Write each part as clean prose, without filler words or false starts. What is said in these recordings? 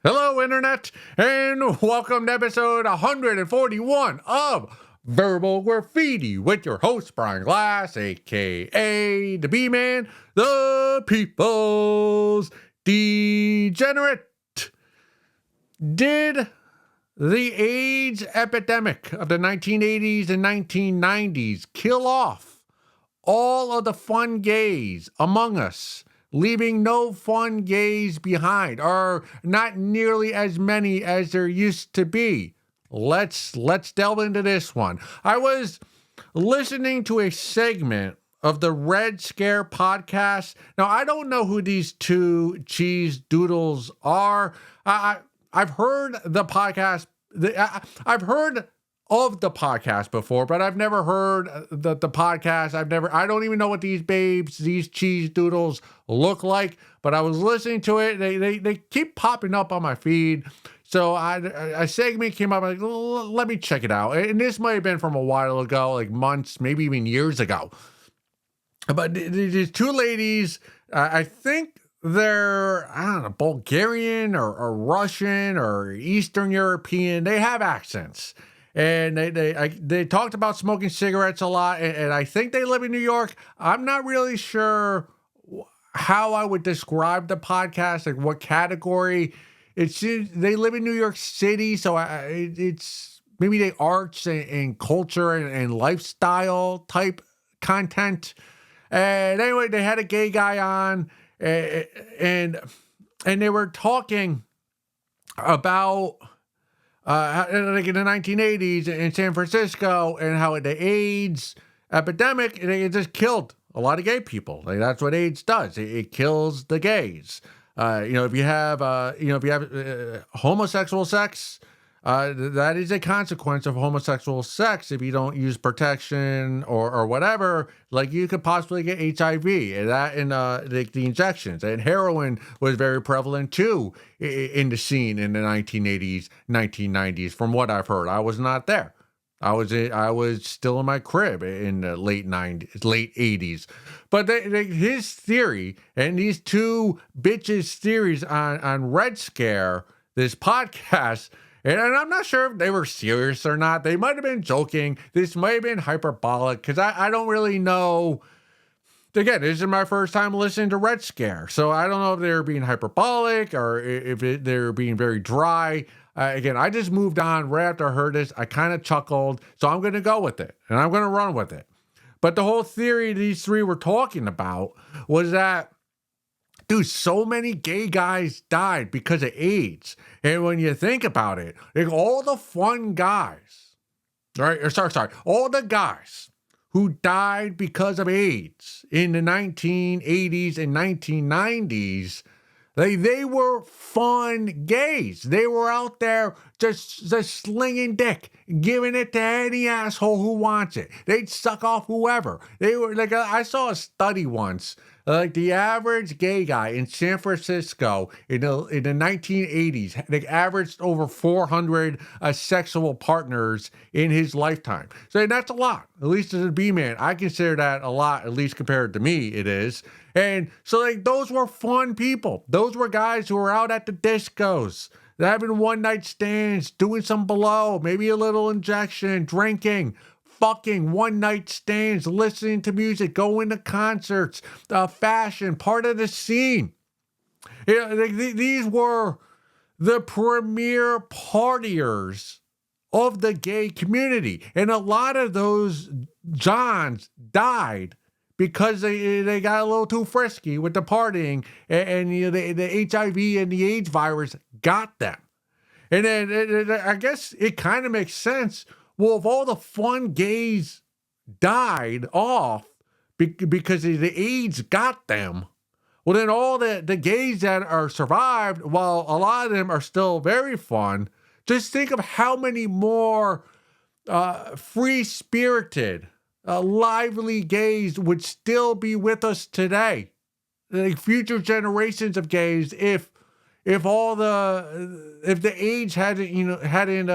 Hello, Internet, and welcome to episode 141 of Verbal Graffiti with your host, Brian Glass, aka the B-Man, the People's Degenerate. Did the AIDS epidemic of the 1980s and 1990s kill off all of the fun gays among us, leaving no fun gays behind, or not nearly as many as there used to be? Let's delve into this one. I was listening to a segment of the Red Scare podcast. Now, I don't know who these two cheese doodles are. I've heard the podcast. I've heard of the podcast before, but I've never heard the podcast. I don't even know what these babes, these cheese doodles look like, but I was listening to it. They keep popping up on my feed. So a segment came up, like, let me check it out. And this might have been from a while ago, like months, maybe even years ago. But these two ladies, I think they're, I don't know, Bulgarian or Russian or Eastern European. They have accents. And they talked about smoking cigarettes a lot, and I think they live in New York. I'm not really sure how I would describe the podcast, like what category. It's they live in New York City, so it's maybe they arts and culture and lifestyle type content. And anyway, they had a gay guy on, and they were talking about like in the 1980s in San Francisco, and how the AIDS epidemic, it just killed a lot of gay people. Like, that's what AIDS does. It kills the gays. If you have homosexual sex, that is a consequence of homosexual sex. If you don't use protection or whatever, like, you could possibly get HIV, and that, and the injections. And heroin was very prevalent too in the scene in the 1980s, 1990s, from what I've heard. I was not there. I was still in my crib in the late 80s. But his theory, and these two bitches' theories on Red Scare, this podcast, and I'm not sure if they were serious or not. They might have been joking. This might have been hyperbolic, because I don't really know. Again, this is my first time listening to Red Scare, so I don't know if they were being hyperbolic or if they were being very dry. Again, I just moved on right after I heard this. I kind of chuckled, so I'm going to go with it, and I'm going to run with it. But the whole theory these three were talking about was that, dude, so many gay guys died because of AIDS. And when you think about it, like, all the fun guys, right? Or sorry, all the guys who died because of AIDS in the 1980s and 1990s, they were fun gays. They were out there just slinging dick, giving it to any asshole who wants it. They'd suck off whoever. They were like, I saw a study once. Like, the average gay guy in San Francisco in the 1980s, they averaged over 400 sexual partners in his lifetime. So that's a lot. At least as a B-man, I consider that a lot, at least compared to me, it is. And so, like, those were fun people. Those were guys who were out at the discos, having one-night stands, doing some blow, maybe a little injection, drinking, fucking one-night stands, listening to music, going to concerts, fashion, part of the scene. These were the premier partiers of the gay community. And a lot of those Johns died because they got a little too frisky with the partying, and the HIV and the AIDS virus got them. And then I guess it kind of makes sense. Well, if all the fun gays died off because the AIDS got them, well, then all the gays that are survived, while a lot of them are still very fun, just think of how many more free-spirited, lively gays would still be with us today. Like, future generations of gays, if the AIDS hadn't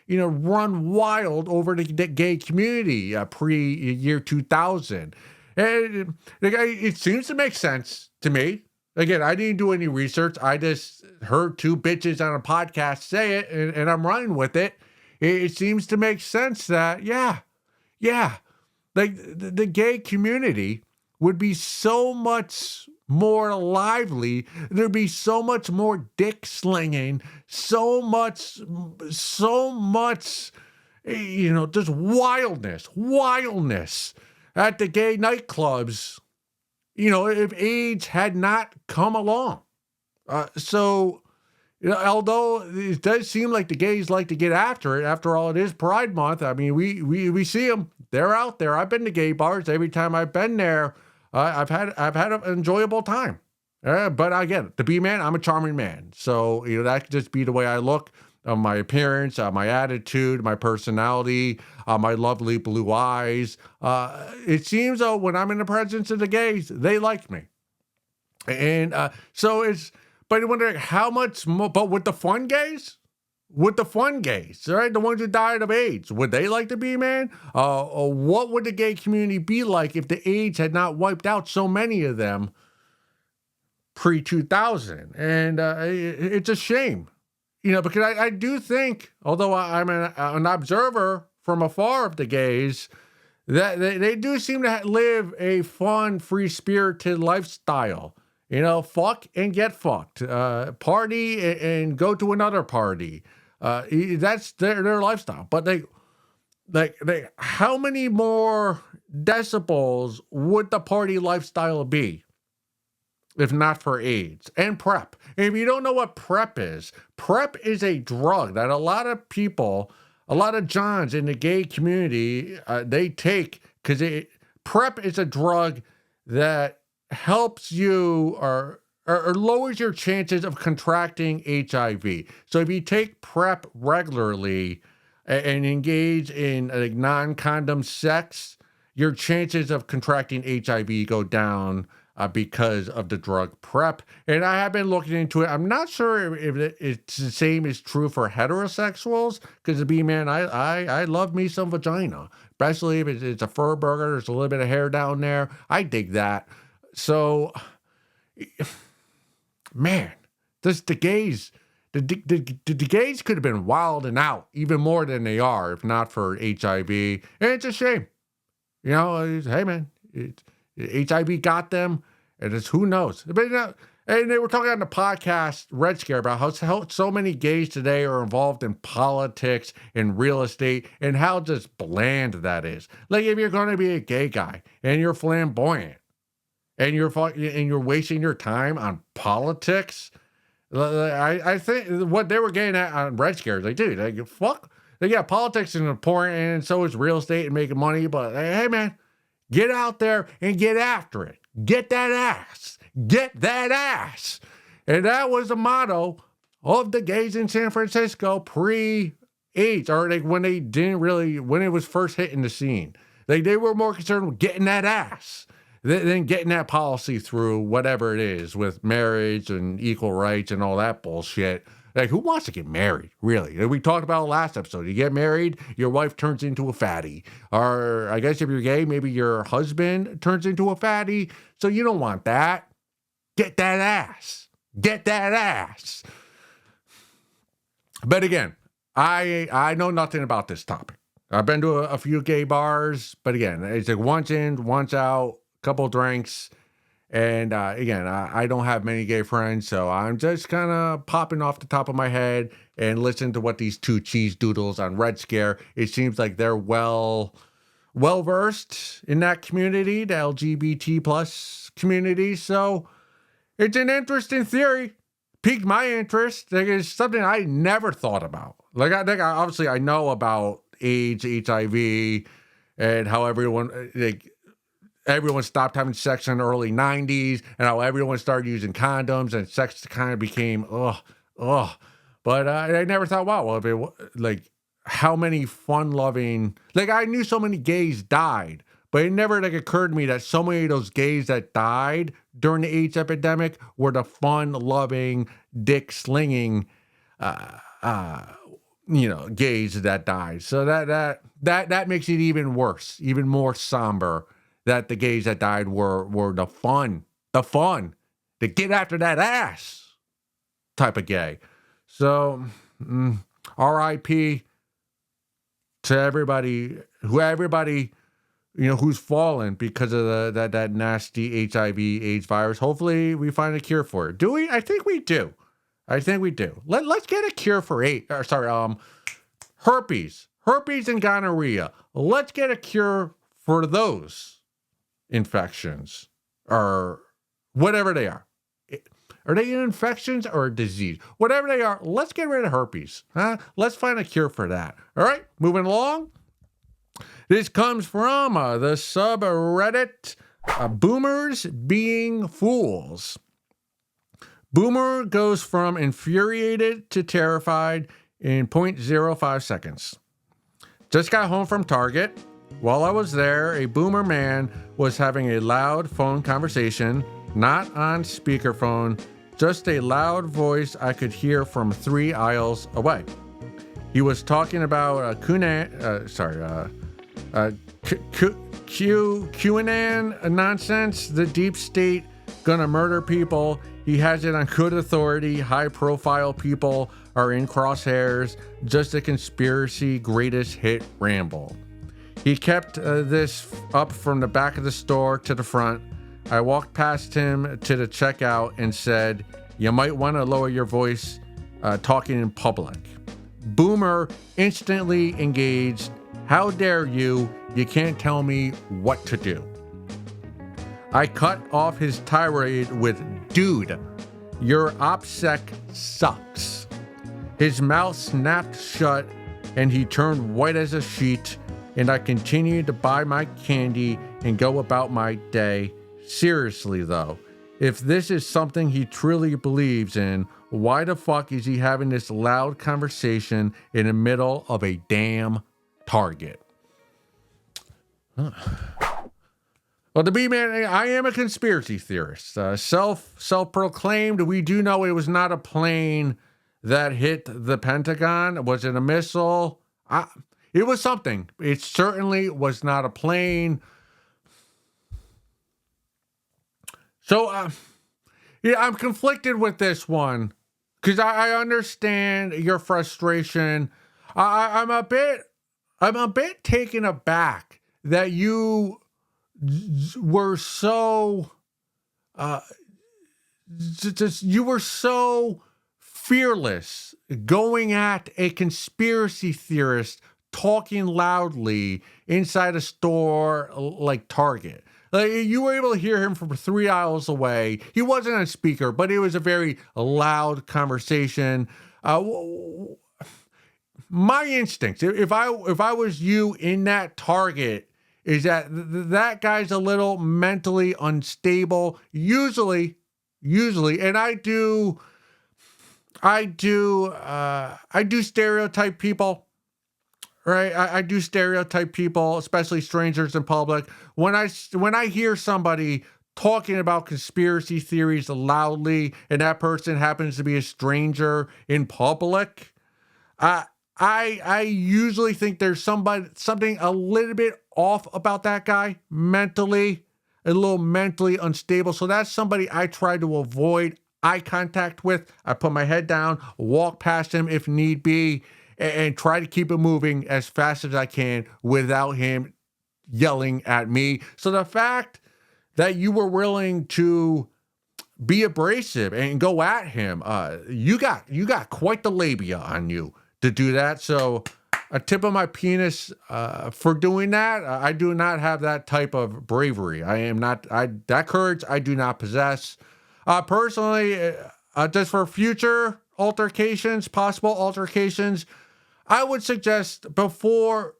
run wild over the gay community pre year 2000, and it seems to make sense to me. Again, I didn't do any research. I just heard two bitches on a podcast say it, and I'm running with it. It seems to make sense that, yeah, like the gay community would be so much more lively. There'd be so much more dick slinging, so much, just wildness at the gay nightclubs, if AIDS had not come along. So, although it does seem like the gays like to get after it, after all, it is Pride Month. I mean, we see them; they're out there. I've been to gay bars. Every time I've been there, I've had an enjoyable time. But again, to be a man, I'm a charming man. So that could just be the way I look, my appearance, my attitude, my personality, my lovely blue eyes. It seems though when I'm in the presence of the gays, they like me, and so it's. But I wonder how much more, but with the fun gays, right? The ones who died of AIDS, would they like to be, man? What would the gay community be like if the AIDS had not wiped out so many of them pre-2000? And it's a shame, because I do think, although I'm an observer from afar of the gays, that they do seem to live a fun, free-spirited lifestyle. Fuck and get fucked, party and go to another party. That's their lifestyle. But how many more decibels would the party lifestyle be if not for AIDS and PrEP? And if you don't know what PrEP is a drug that a lot of people, a lot of Johns in the gay community, they take because PrEP is a drug that helps you or lowers your chances of contracting HIV. So if you take PrEP regularly and engage in non-condom sex, your chances of contracting HIV go down because of the drug PrEP. And I have been looking into it. I'm not sure if it's the same is true for heterosexuals, because to be man, I love me some vagina, especially if it's a fur burger. There's a little bit of hair down there. I dig that. So, man, the gays could have been wilding out even more than they are if not for HIV. And it's a shame. Hey, man, HIV got them, and it's who knows. But, and they were talking on the podcast Red Scare about how so many gays today are involved in politics and real estate and how just bland that is. Like if you're going to be a gay guy and you're flamboyant, and you're wasting your time on politics. I think what they were getting at on Red Scare is like, dude, fuck. Politics is important, and so is real estate and making money. But hey, man, get out there and get after it. Get that ass. Get that ass. And that was the motto of the gays in San Francisco pre-AIDS, or when it was first hitting the scene. They were more concerned with getting that ass than getting that policy through, whatever it is, with marriage and equal rights and all that bullshit. Like, who wants to get married, really? We talked about it last episode. You get married, your wife turns into a fatty. Or I guess if you're gay, maybe your husband turns into a fatty. So you don't want that. Get that ass. Get that ass. But again, I know nothing about this topic. I've been to a few gay bars, but again, it's like once in, once out. Couple drinks, and again, I don't have many gay friends, so I'm just kind of popping off the top of my head and listening to what these two cheese doodles on Red Scare. It seems like they're well versed in that community, the LGBT plus community. So it's an interesting theory. Piqued my interest. It's something I never thought about. Obviously I know about AIDS, HIV, and how everyone stopped having sex in the early 90s, and how everyone started using condoms, and sex kind of became, But I never thought, wow, how many fun-loving... I knew so many gays died, but it never, occurred to me that so many of those gays that died during the AIDS epidemic were the fun-loving, dick-slinging, gays that died. So that makes it even worse, even more somber, that the gays that died were the fun, to get after that ass. type of gay. So, R.I.P. to everybody who's fallen because of that nasty HIV/AIDS virus. Hopefully, we find a cure for it. Do we? I think we do. Let's get a cure for herpes and gonorrhea. Let's get a cure for those infections or whatever they are. Are they infections or a disease? Whatever they are, let's get rid of herpes. Let's find a cure for that. All right, moving along. This comes from the subreddit Boomers Being Fools. Boomer goes from infuriated to terrified in 0.05 seconds. Just got home from Target. While I was there, a boomer man was having a loud phone conversation, not on speakerphone, just a loud voice I could hear from 3 aisles away. He was talking about QAnon nonsense, the deep state gonna murder people. He has it on good authority. High profile people are in crosshairs. Just a conspiracy greatest hit ramble. He kept this up from the back of the store to the front. I walked past him to the checkout and said, "You might want to lower your voice talking in public." Boomer instantly engaged. "How dare you? You can't tell me what to do." I cut off his tirade with, "Dude, your OPSEC sucks." His mouth snapped shut and he turned white as a sheet, and I continued to buy my candy and go about my day. Seriously though, if this is something he truly believes in, why the fuck is he having this loud conversation in the middle of a damn Target? Well, to be man, I am a conspiracy theorist. Self-proclaimed. We do know it was not a plane that hit the Pentagon. Was it a missile? It was something. It certainly was not a plane. So, I'm conflicted with this one because I understand your frustration. I'm a bit taken aback that you were so fearless going at a conspiracy theorist talking loudly inside a store like Target. Like, you were able to hear him from 3 aisles away. He wasn't on speaker, but it was a very loud conversation. My instinct, if I was you in that Target, is that that guy's a little mentally unstable. Usually, and I do stereotype people. Right, I do stereotype people, especially strangers in public. When I hear somebody talking about conspiracy theories loudly, and that person happens to be a stranger in public, I usually think there's something a little bit off about that guy mentally, a little mentally unstable. So that's somebody I try to avoid eye contact with. I put my head down, walk past him if need be, and try to keep it moving as fast as I can without him yelling at me. So the fact that you were willing to be abrasive and go at him, you got quite the labia on you to do that. So a tip of my penis for doing that. I do not have that type of bravery. That courage I do not possess. Personally, just for future possible altercations, I would suggest before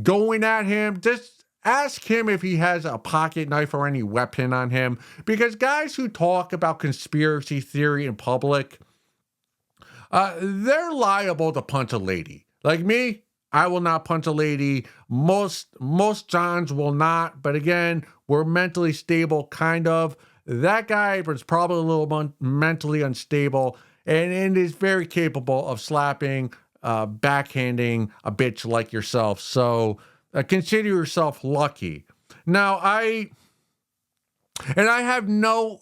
going at him, just ask him if he has a pocket knife or any weapon on him. Because guys who talk about conspiracy theory in public, they're liable to punch a lady. Like me, I will not punch a lady. Most Johns will not. But again, we're mentally stable, kind of. That guy was probably a little mentally unstable and is very capable of slapping, backhanding a bitch like yourself. So consider yourself lucky. Now, I have no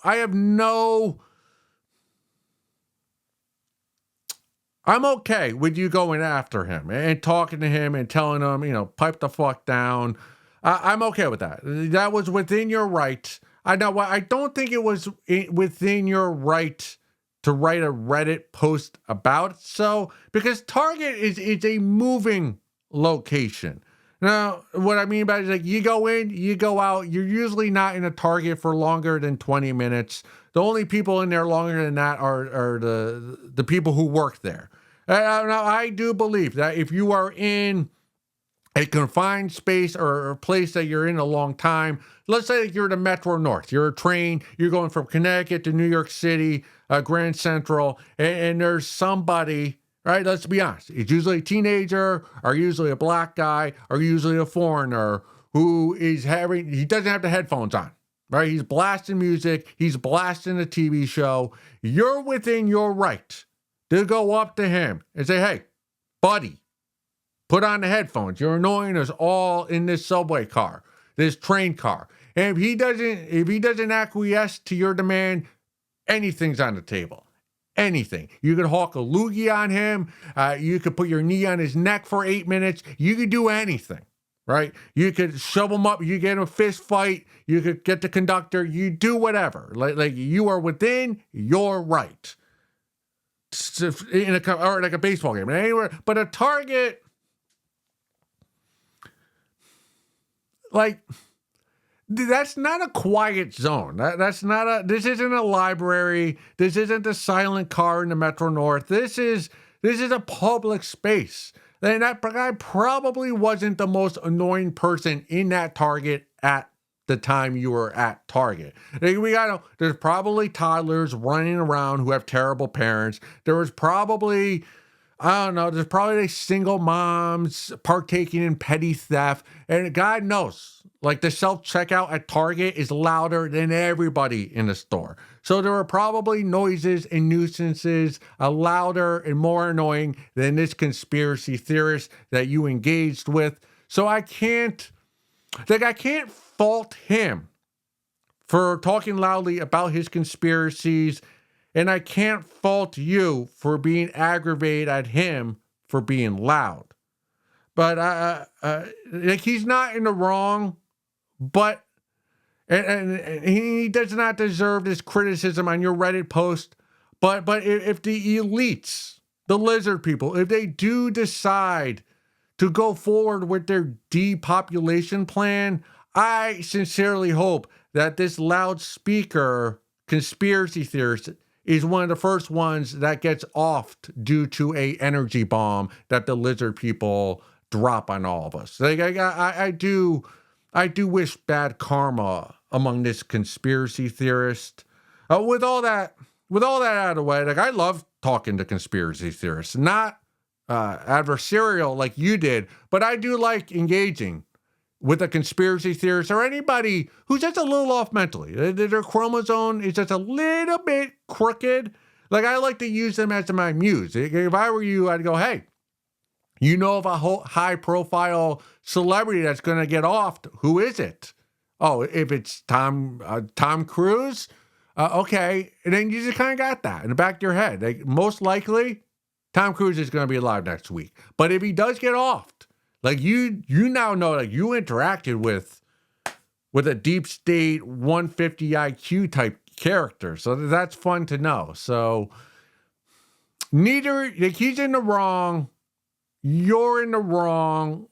I'm okay with you going after him and talking to him and telling him, pipe the fuck down. I'm okay with that. That was within your right. I know. I don't think it was within your right to write a Reddit post about it. So, because Target is a moving location. Now, what I mean by it is like you go in, you go out. You're usually not in a Target for longer than 20 minutes. The only people in there longer than that are the people who work there. Now, I do believe that if you are in a confined space or a place that you're in a long time, let's say you're in the Metro North, you're a train, you're going from Connecticut to New York City, Grand Central, and there's somebody, right? Let's be honest. It's usually a teenager, or usually a black guy, or usually a foreigner who he doesn't have the headphones on. Right? He's blasting music. He's blasting a TV show. You're within your right to go up to him and say, hey, buddy, put on the headphones. You're annoying us all in this subway car, this train car. And if he doesn't acquiesce to your demand, anything's on the table. Anything. You could hawk a loogie on him. You could put your knee on his neck for 8 minutes. You could do anything. Right? You could shove him up. You get in a fist fight. You could get the conductor. You do whatever. Like you are within your right. Or like a baseball game. Anywhere, but a Target, like, that's not a quiet zone. This isn't a library. This isn't the silent car in the Metro North. This is a public space. And that guy probably wasn't the most annoying person in that Target at the time you were at Target. There's probably toddlers running around who have terrible parents. There was probably, I don't know, there's probably single moms partaking in petty theft. And God knows, like the self-checkout at Target is louder than everybody in the store. So there were probably noises and nuisances louder and more annoying than this conspiracy theorist that you engaged with. So I can't fault him for talking loudly about his conspiracies, and I can't fault you for being aggravated at him for being loud. But he's not in the wrong, but and he does not deserve this criticism on your Reddit post. But if the elites, the lizard people, if they do decide to go forward with their depopulation plan, I sincerely hope that this loudspeaker conspiracy theorist is one of the first ones that gets offed due to a energy bomb that the lizard people drop on all of us. Like I do wish bad karma among this conspiracy theorist. With all that out of the way, like I love talking to conspiracy theorists, not adversarial like you did, but I do like engaging with a conspiracy theorist or anybody who's just a little off mentally. Their chromosome is just a little bit crooked. Like I like to use them as my muse. If I were you, I'd go, hey, you know of a high profile celebrity that's going to get offed? Who is it? Oh, if it's Tom Cruise, okay. And then you just kind of got that in the back of your head. Like, most likely, Tom Cruise is going to be alive next week. But if he does get offed, like you now know, like you interacted with a deep state 150 IQ type character. So that's fun to know. So he's in the wrong. You're in the wrong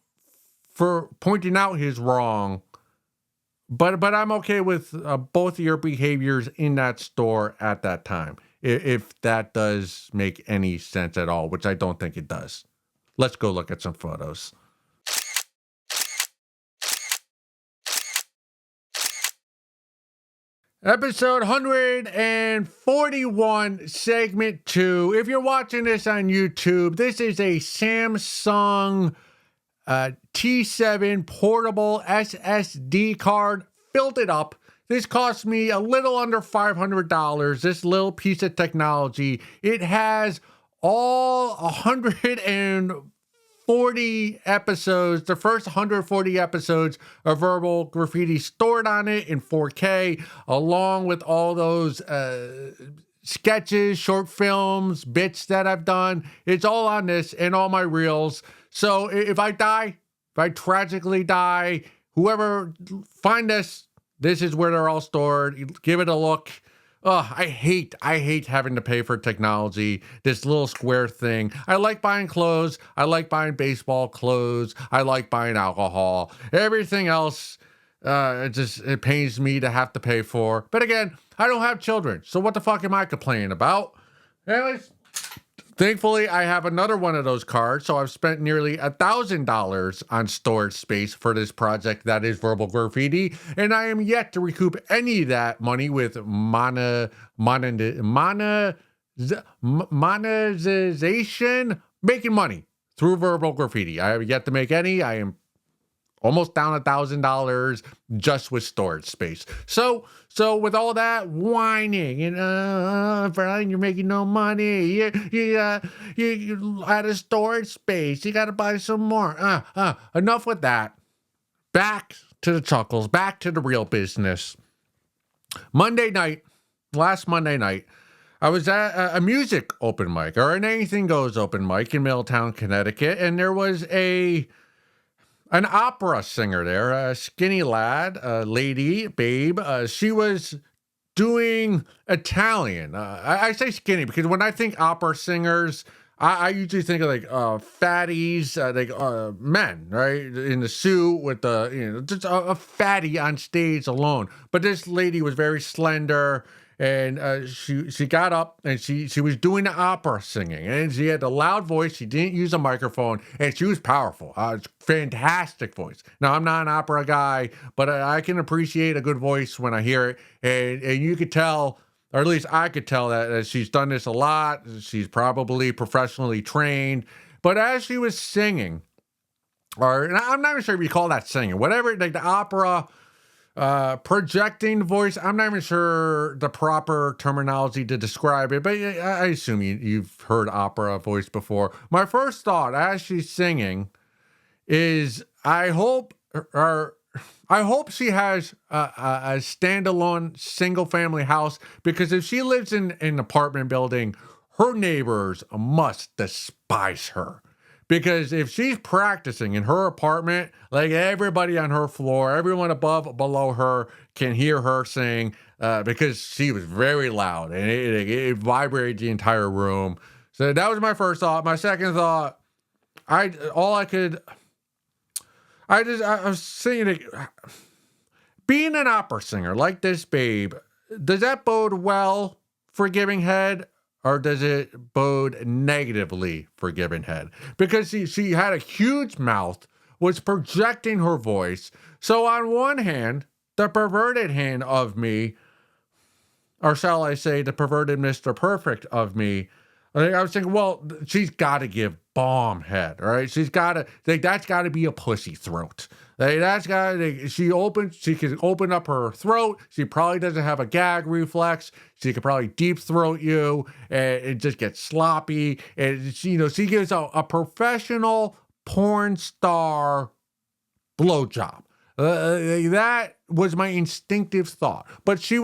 for pointing out his wrong. But I'm okay with both of your behaviors in that store at that time, if that does make any sense at all, which I don't think it does. Let's go look at some photos. Episode 141, segment 2. If you're watching this on YouTube, this is a Samsung T7 portable SSD card. Filled it up. This cost me a little under $500. This little piece of technology. It has all 140 episodes, the first 140 episodes of Verbal Graffiti stored on it in 4K, along with all those sketches, short films, bits that I've done. It's all on this and all my reels. So if I die, if I tragically die, whoever find this is where they're all stored. Give it a look. Oh, I hate having to pay for technology, this little square thing. I like buying clothes. I like buying baseball clothes. I like buying alcohol. Everything else, it pains me to have to pay for. But again, I don't have children, so what the fuck am I complaining about? Anyways, thankfully, I have another one of those cards, so I've spent nearly $1,000 on storage space for this project that is Verbal Graffiti, and I am yet to recoup any of that money with monetization, making money through Verbal Graffiti. I have yet to make any. I am almost down $1,000 just with storage space. So with all that whining and Brian, you're making no money. You out of storage space. You got to buy some more. Enough with that. Back to the chuckles. Back to the real business. Last Monday night, I was at a music open mic or an Anything Goes open mic in Middletown, Connecticut, and there was an opera singer there, a skinny lad, a lady, babe. She was doing Italian. I say skinny because when I think opera singers, I usually think of like fatties, like men, right, in the suit with just a fatty on stage alone. But this lady was very slender. And she got up and she was doing the opera singing, and she had a loud voice. She didn't use a microphone, and she was powerful. Fantastic voice. Now, I'm not an opera guy, but I can appreciate a good voice when I hear it. And you could tell, or at least I could tell that she's done this a lot. She's probably professionally trained. But as she was singing, or I'm not even sure if you call that singing, whatever, like the opera projecting voice. I'm not even sure the proper terminology to describe it, but I assume you've heard opera voice before. My first thought as she's singing is I hope she has a standalone single family house, because if she lives in an apartment building, her neighbors must despise her. Because if she's practicing in her apartment, like everybody on her floor, everyone above, below her can hear her sing, because she was very loud and it vibrated the entire room. So that was my first thought. My second thought, I was singing, being an opera singer like this babe, does that bode well for giving head? Or does it bode negatively for giving head? Because she had a huge mouth, was projecting her voice. So on one hand, the perverted hand of me, or shall I say the perverted Mr. Perfect of me, I was thinking, well, she's got to give bomb head, right? She's got to, that's got to be a pussy throat. She can open up her throat. She probably doesn't have a gag reflex. She could probably deep throat you and it just gets sloppy. And she gives a professional porn star blowjob. That was my instinctive thought. But she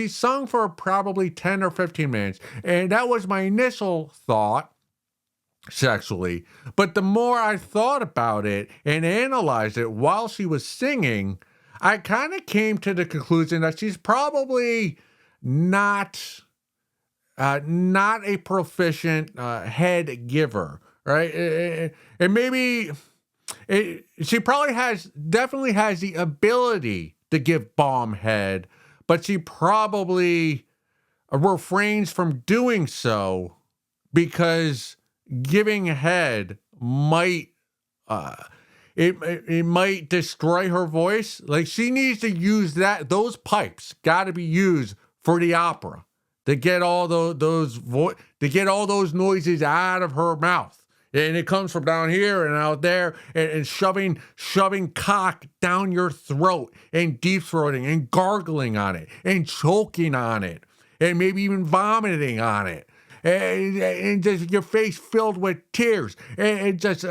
sung for probably 10 or 15 minutes. And that was my initial thought sexually. But the more I thought about it and analyzed it while she was singing, I kind of came to the conclusion that she's probably not a proficient head giver, right? And maybe she definitely has the ability to give bomb head, but she probably refrains from doing so because giving head might it might destroy her voice. Like, she needs to use those pipes got to be used for the opera to get all those noises out of her mouth. And it comes from down here and out there, and shoving cock down your throat and deep throating and gargling on it and choking on it and maybe even vomiting on it. And just your face filled with tears and just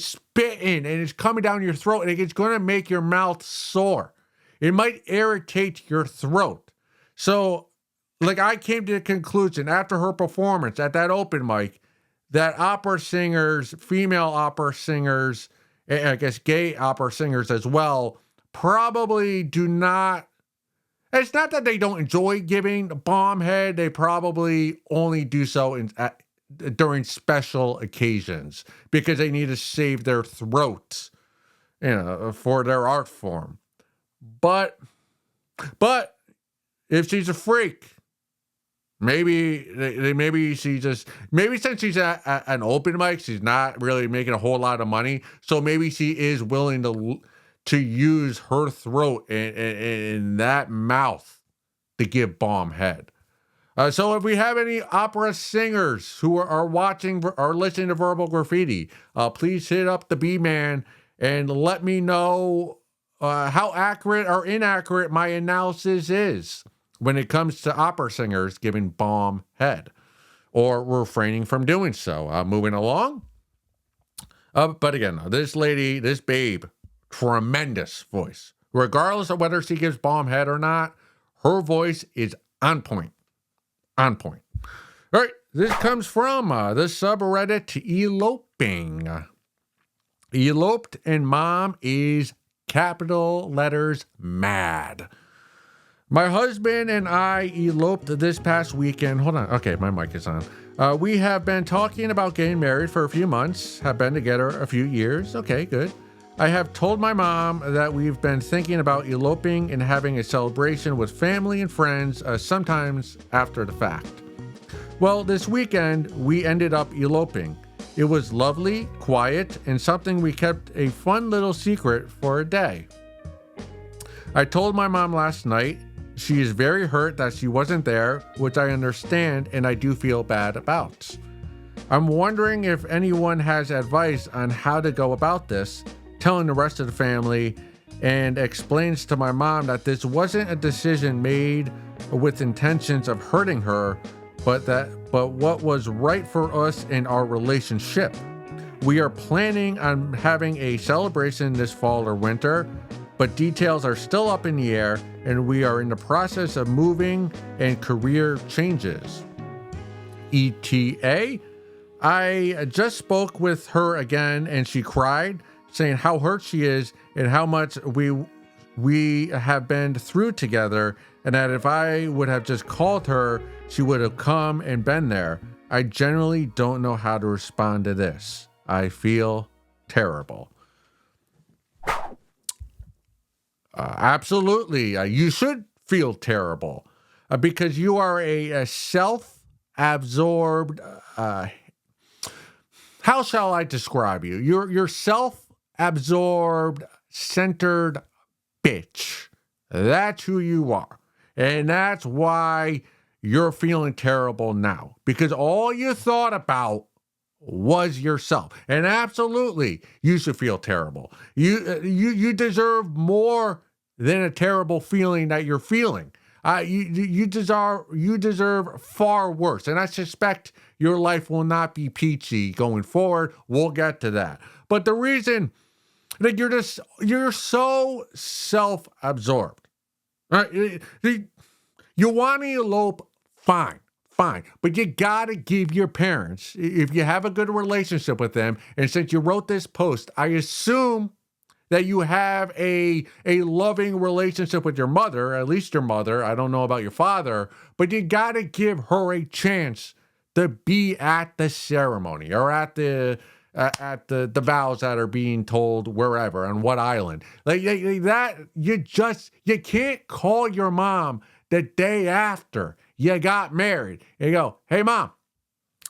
spitting, and it's coming down your throat, and it's going to make your mouth sore. It might irritate your throat. So Like, I came to the conclusion after her performance at that open mic that opera singers, female opera singers, and I guess gay opera singers as well, probably do not. It's not that they don't enjoy giving bomb head. They probably only do so during special occasions because they need to save their throats, for their art form. But if she's a freak, maybe since she's at an open mic, she's not really making a whole lot of money. So maybe she is willing to use her throat and that mouth to give bomb head. So if we have any opera singers who are watching or listening to Verbal Graffiti, please hit up the B-Man and let me know how accurate or inaccurate my analysis is when it comes to opera singers giving bomb head or refraining from doing so. Moving along. But again, this lady, this babe, tremendous voice. Regardless of whether she gives bomb head or not, her voice is on point. On point. All right, this comes from the subreddit Eloping. Eloped and mom is capital letters mad. My husband and I eloped this past weekend. Hold on. Okay, my mic is on. We have been talking about getting married for a few months, have been together a few years. Okay, good. I have told my mom that we've been thinking about eloping and having a celebration with family and friends sometimes after the fact. Well, this weekend, we ended up eloping. It was lovely, quiet, and something we kept a fun little secret for a day. I told my mom last night. She is very hurt that she wasn't there, which I understand and I do feel bad about. I'm wondering if anyone has advice on how to go about this, telling the rest of the family, and explains to my mom that this wasn't a decision made with intentions of hurting her, but what was right for us in our relationship. We are planning on having a celebration this fall or winter, but details are still up in the air, and we are in the process of moving and career changes. ETA, I just spoke with her again, and she cried, saying how hurt she is and how much we have been through together, and that if I would have just called her, she would have come and been there. I generally don't know how to respond to this. I feel terrible. Absolutely. You should feel terrible because you are a self-absorbed, how shall I describe you? You're self-absorbed, centered bitch. That's who you are. And that's why you're feeling terrible now, because all you thought about was yourself. And absolutely, you should feel terrible. You deserve more than a terrible feeling that you're feeling. You deserve far worse. And I suspect your life will not be peachy going forward. We'll get to that. But the reason that you're so self-absorbed, right? You want to elope, fine. But you got to give your parents, if you have a good relationship with them, and since you wrote this post, I assume that you have a loving relationship with your mother, at least your mother. I don't know about your father, but you got to give her a chance to be at the ceremony or at the vows that are being told wherever, on what island. Like that, you can't call your mom the day after you got married and go, hey mom,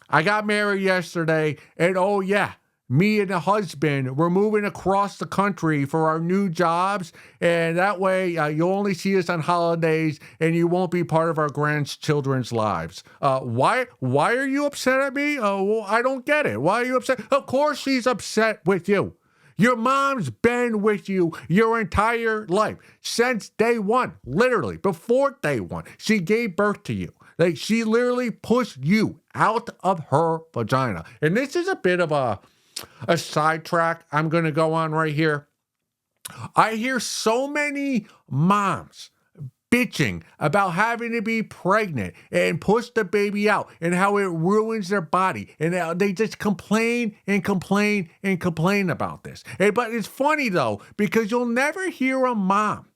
I got married yesterday, and oh yeah, me and the husband, we're moving across the country for our new jobs, and that way you'll only see us on holidays and you won't be part of our grandchildren's lives. Why are you upset at me? Well, I don't get it. Why are you upset? Of course she's upset with you. Your mom's been with you your entire life, since day one, literally, before day one. She gave birth to you. Like, she literally pushed you out of her vagina. And this is a bit of a sidetrack I'm going to go on right here. I hear so many moms bitching about having to be pregnant and push the baby out and how it ruins their body. And how they just complain and complain and complain about this. But it's funny though, because you'll never hear a mom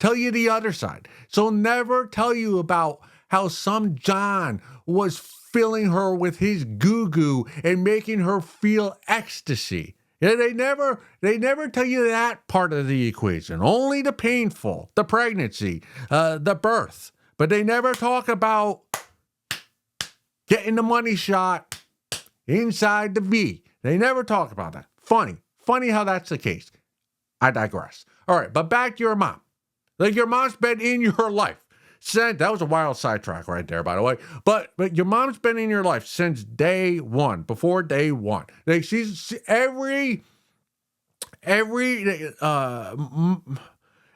tell you the other side. So never tell you about how some John was filling her with his goo-goo and making her feel ecstasy. Yeah, they never tell you that part of the equation. Only the painful, the pregnancy, the birth. But they never talk about getting the money shot inside the V. They never talk about that. Funny how that's the case. I digress. All right, but back to your mom. Like your mom's been in your life. That was a wild sidetrack right there, by the way. But your mom's been in your life since day one, before day one. Like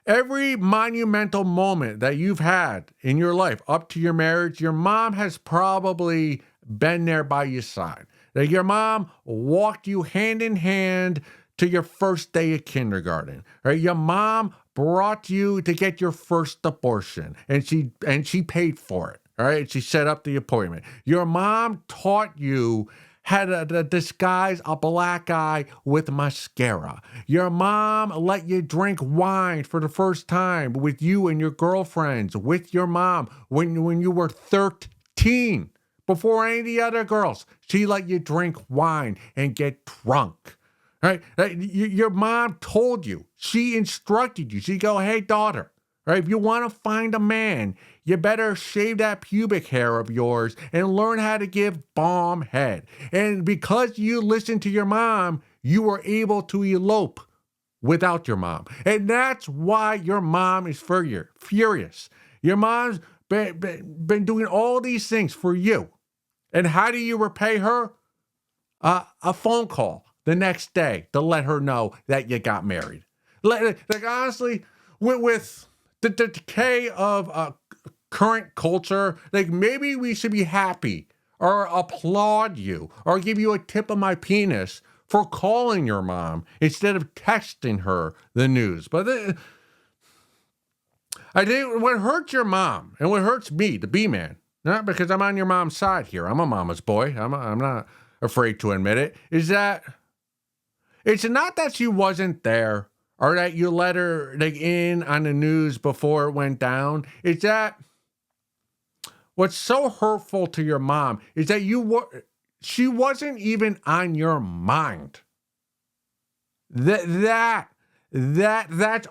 every monumental moment that you've had in your life up to your marriage, your mom has probably been there by your side. Like your mom walked you hand in hand to your first day of kindergarten. Right? Your mom brought you to get your first abortion, and she paid for it. All right, she set up the appointment. Your mom taught you how to disguise a black eye with mascara. Your mom let you drink wine for the first time with you and your girlfriends, with your mom when you were 13. Before any of the other girls, she let you drink wine and get drunk. Right? Your mom told you. She instructed you. She go, hey, daughter, right? If you want to find a man, you better shave that pubic hair of yours and learn how to give bomb head. And because you listened to your mom, you were able to elope without your mom. And that's why your mom is furious. Your mom's been doing all these things for you. And how do you repay her? A phone call the next day to let her know that you got married. Like honestly, with the decay of current culture, like maybe we should be happy or applaud you or give you a tip of my penis for calling your mom instead of texting her the news. But I think what hurts your mom and what hurts me, the B-man, not because I'm on your mom's side here. I'm a mama's boy. I'm not afraid to admit it, is that it's not that she wasn't there or that you let her in on the news before it went down. It's that what's so hurtful to your mom is that she wasn't even on your mind. That's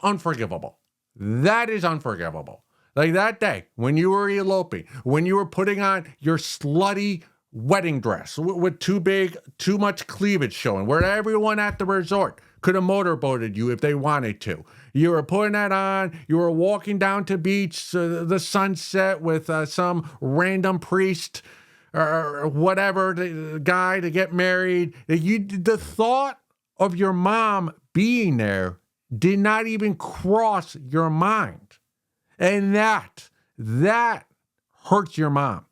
unforgivable. That is unforgivable. Like that day when you were eloping, when you were putting on your slutty wedding dress with too much cleavage showing, where everyone at the resort could have motorboated you if they wanted to. You were putting that on. You were walking down to beach, the sunset with some random priest or whatever, the guy to get married. The thought of your mom being there did not even cross your mind. And that hurts your mom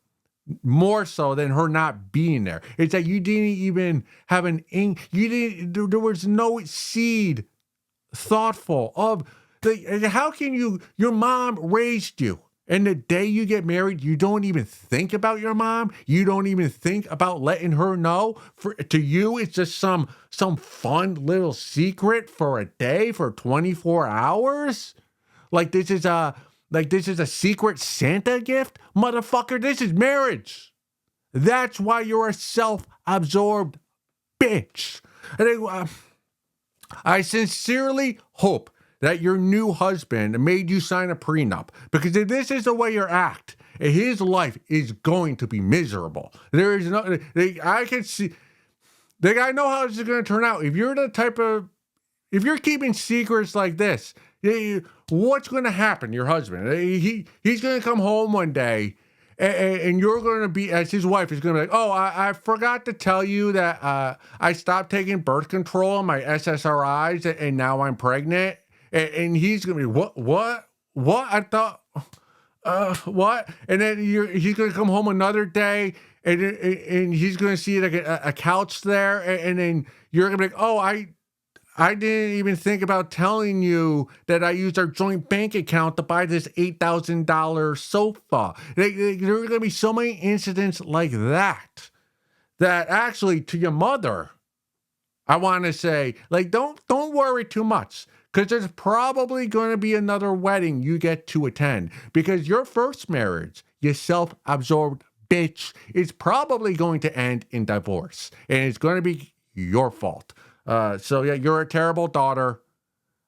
more so than her not being there. It's that you didn't even have there was no seed thoughtful of how can your mom raised you, and the day you get married, you don't even think about your mom. You don't even think about letting her know. To you, it's just some fun little secret for a day, for 24 hours. Like this is a secret Santa gift? Motherfucker, this is marriage. That's why you're a self-absorbed bitch. I sincerely hope that your new husband made you sign a prenup, because if this is the way you act, his life is going to be miserable. There is no, I can see, I know how this is going to turn out. If you're keeping secrets like this, what's going to happen? Your husband, he's going to come home one day, and you're going to be, as his wife, is going to be like, oh, I forgot to tell you that I stopped taking birth control on my SSRIs, and now I'm pregnant. And he's going to be, what? I thought, what? And then he's going to come home another day, and he's going to see like a couch there, and then you're going to be like, oh, I didn't even think about telling you that I used our joint bank account to buy this $8,000 sofa. There are going to be so many incidents like that actually to your mother, I want to say, like, don't worry too much, because there's probably going to be another wedding you get to attend, because your first marriage, you self-absorbed bitch, is probably going to end in divorce, and it's going to be your fault. So yeah, you're a terrible daughter.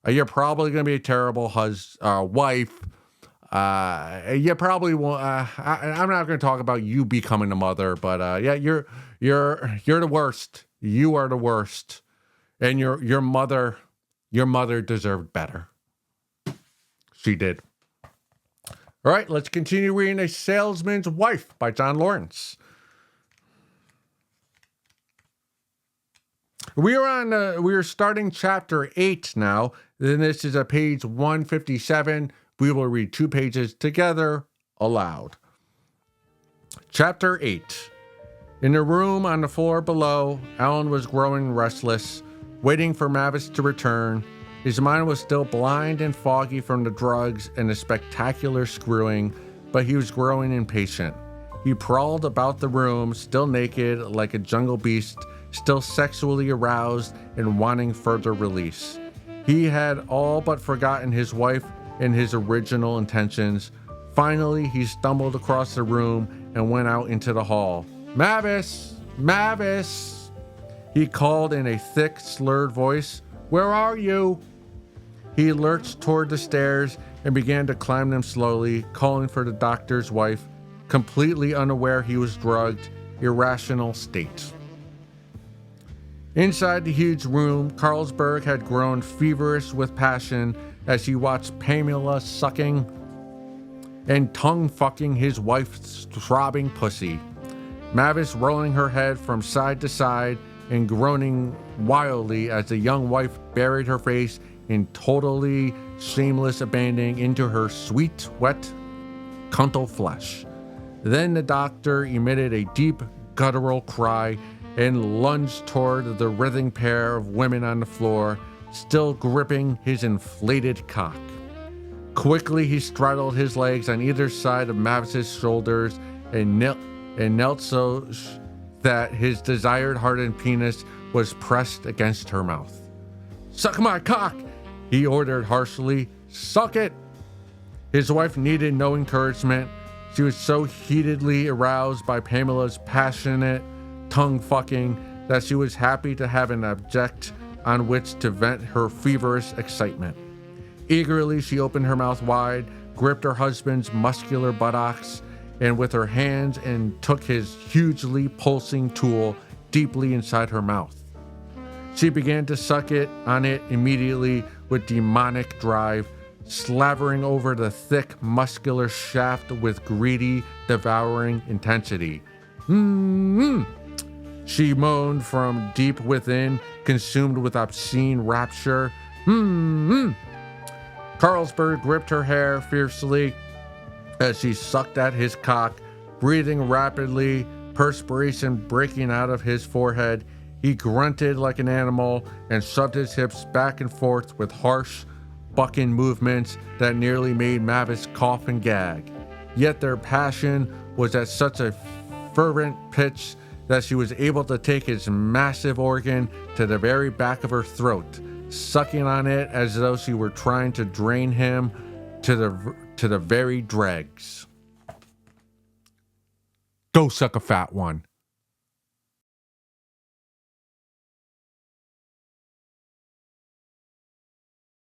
You're probably going to be a terrible wife. You probably won't. I'm not going to talk about you becoming a mother, but yeah, you're the worst. You are the worst, and your mother deserved better. She did. All right, let's continue reading A Salesman's Wife by John Lawrence. We are starting chapter 8 now. Then this is page 157. We will read 2 pages together aloud. Chapter 8. In a room on the floor below, Alan was growing restless, waiting for Mavis to return. His mind was still blind and foggy from the drugs and the spectacular screwing, but he was growing impatient. He prowled about the room, still naked like a jungle beast, still sexually aroused and wanting further release. He had all but forgotten his wife and his original intentions. Finally, he stumbled across the room and went out into the hall. "Mavis! Mavis!" he called in a thick, slurred voice. "Where are you?" He lurched toward the stairs and began to climb them slowly, calling for the doctor's wife, completely unaware he was drugged, irrational state. Inside the huge room, Carlsberg had grown feverish with passion as he watched Pamela sucking and tongue-fucking his wife's throbbing pussy. Mavis rolling her head from side to side and groaning wildly as the young wife buried her face in totally shameless abandon into her sweet, wet, cuntal flesh. Then the doctor emitted a deep, guttural cry and lunged toward the writhing pair of women on the floor, still gripping his inflated cock. Quickly he straddled his legs on either side of Mavis's shoulders and knelt so that his desired hardened penis was pressed against her mouth. "Suck my cock," he ordered harshly. "Suck it." His wife needed no encouragement. She was so heatedly aroused by Pamela's passionate tongue fucking that she was happy to have an object on which to vent her feverish excitement. Eagerly, she opened her mouth wide, gripped her husband's muscular buttocks, and with her hands and took his hugely pulsing tool deeply inside her mouth. She began to suck on it immediately with demonic drive, slavering over the thick, muscular shaft with greedy, devouring intensity. "Mm-hmm," she moaned from deep within, consumed with obscene rapture. "Mm-hmm." Carlsberg gripped her hair fiercely as she sucked at his cock, breathing rapidly, perspiration breaking out of his forehead. He grunted like an animal and shoved his hips back and forth with harsh, bucking movements that nearly made Mavis cough and gag. Yet their passion was at such a fervent pitch that she was able to take his massive organ to the very back of her throat, sucking on it as though she were trying to drain him to the very dregs. "Go suck a fat one."